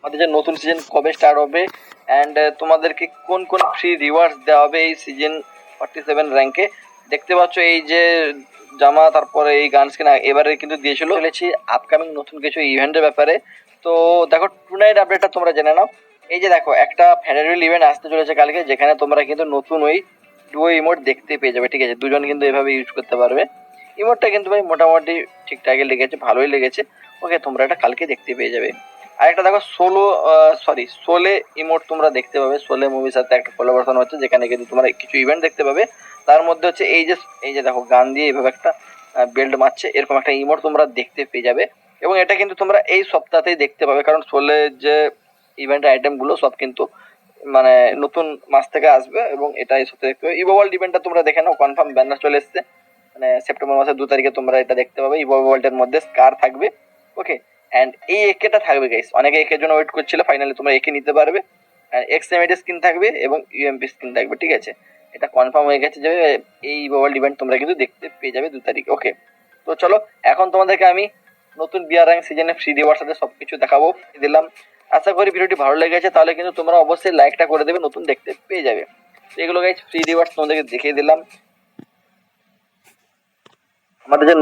আমাদের যে নতুন সিজন কবে স্টার্ট হবে অ্যান্ড তোমাদেরকে কোন কোন ফ্রি রিওয়ার্ডস দেওয়া হবে এই সিজন 47 র্যাঙ্কে। দেখতে পাচ্ছ এই যে জামা, তারপরে এই গান স্কিন এবারে কিন্তু দিয়েছিল। চলেছি আপকামিং নতুন কিছু ইভেন্টের ব্যাপারে। তো দেখো টুনাইট আপডেটটা তোমরা জেনে নাও। এই যে দেখো একটা ফেডারেল ইভেন্ট আসতে চলেছে কালকে, যেখানে তোমরা কিন্তু নতুন ওই ডুও ইমোট দেখতে পেয়ে যাবে। ঠিক আছে, দুজন কিন্তু এভাবে ইউজ করতে পারবে। ইমোটটা কিন্তু ভাই মোটামুটি ঠিকঠাকই লেগেছে, ভালোই লেগেছে। ওকে, তোমরা এটা কালকে দেখতে পেয়ে যাবে। আর একটা দেখো সোলে ইমোট তোমরা দেখতে পাবে। সোলে মুভির সাথে একটা কোলাবোরেশন হচ্ছে, যেখানে কিন্তু তোমরা কিছু ইভেন্ট দেখতে পাবে। তার মধ্যে হচ্ছে এই যে দেখো গান দিয়ে এইভাবে একটা বেল্ট মারছে, এরকম একটা ইমোট তোমরা দেখতে পেয়ে যাবে। এবং এটা কিন্তু তোমরা এই সপ্তাহতেই দেখতে পাবে, কারণ সোলে যে ইভেন্ট আইটেম গুলো সব কিন্তু মানে নতুন মাস থেকে আসবে, এবং এটা এই সপ্তাহে দেখতে পাবে। ইভো ওয়ার্ল্ড ইভেন্টটা তোমরা দেখে নাও, কনফার্ম ব্যানার চলে এসছে। মানে সেপ্টেম্বর মাসের 2 তারিখে তোমরা এটা দেখতে পাবে। ইভো ওয়ার্ল্ডের মধ্যে স্কার থাকবে। ওকে, অ্যান্ড এই একেটা থাকবে গাইস, অনেকে একের জন্য ওয়েট করছিল, ফাইনালি তোমরা একে নিতে পারবে। এক্সএমএডি স্কিন থাকবে এবং ইউএমপি স্কিন থাকবে। ঠিক আছে, এটা কনফার্ম হয়ে গেছে যে এই ওয়ার্ল্ড ইভেন্ট তোমরা কিন্তু দেখতে পেয়ে যাবে 2 তারিখ। ওকে, তো চলো এখন তোমাদেরকে আমি নতুন বিআর র্যাঙ্ক সিজনে ফ্রি দেওয়ার সাথে সবকিছু দেখাবো দিলাম। আশা করি ভিডিওটি ভালো লেগেছে, তাহলে কিন্তু তোমরা অবশ্যই লাইকটা করে দেবে, নতুন দেখতে পেয়ে যাবে। তো এগুলো গাইস ফ্রি রিওয়ার্ডস তোমাদেরকে দেখিয়ে দিলাম। আমাদের যে